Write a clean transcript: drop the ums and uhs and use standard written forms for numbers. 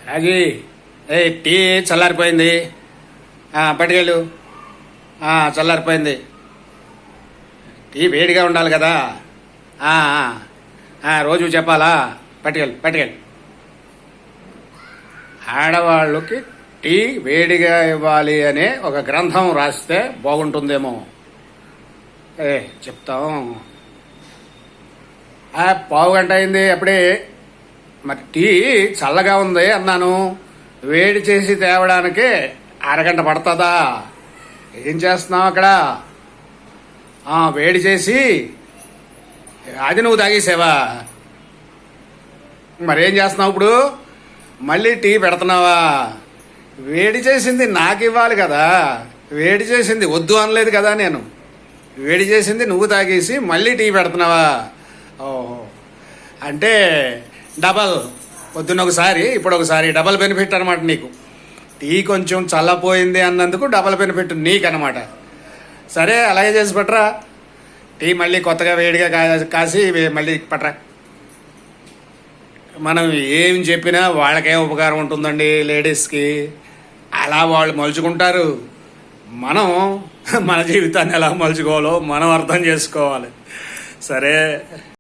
రాజీ, tea చల్లారిపోయింది. పట్టుకెళ్ళు. చల్లారిపోయింది. Tea వేడిగా ఉండాలి కదా. రోజు చెప్పాలా? పట్టుకెళ్ళు. ఆడవాళ్ళకి టీ వేడిగా ఇవ్వాలి అనే ఒక గ్రంథం రాస్తే బాగుంటుందేమో. చెప్తాం. పావు గంట అయింది అప్పుడే. మరి టీ చల్లగా ఉంది అన్నాను. వేడి చేసి తేవడానికి అరగంట పడుతుందా? ఏం చేస్తున్నావు అక్కడ? వేడి చేసి అది నువ్వు తాగేసావా? మరేం చేస్తున్నావు ఇప్పుడు? మళ్ళీ టీ పెడుతున్నావా? వేడి చేసింది నాకు ఇవ్వాలి కదా. వేడి చేసింది వద్దు అనలేదు కదా నేను. వేడి చేసింది నువ్వు తాగేసి మళ్ళీ టీ పెడుతున్నావా? ఓహో, అంటే డబల్. పొద్దున్న ఒకసారి, ఇప్పుడు ఒకసారి, డబల్ బెనిఫిట్ అనమాట నీకు. టీ కొంచెం చల్లపోయింది అన్నందుకు డబల్ బెనిఫిట్ నీకనమాట. సరే, అలాగే చేసి పట్టరా. టీ మళ్ళీ కొత్తగా వేడిగా కాసి మళ్ళీ పట్టరా. మనం ఏం చెప్పినా వాళ్ళకేం ఉపకారం ఉంటుందండి లేడీస్కి. అలా వాళ్ళు మలుచుకుంటారు. మనం మన జీవితాన్ని ఎలా మలుచుకోవాలో మనం అర్థం చేసుకోవాలి. సరే.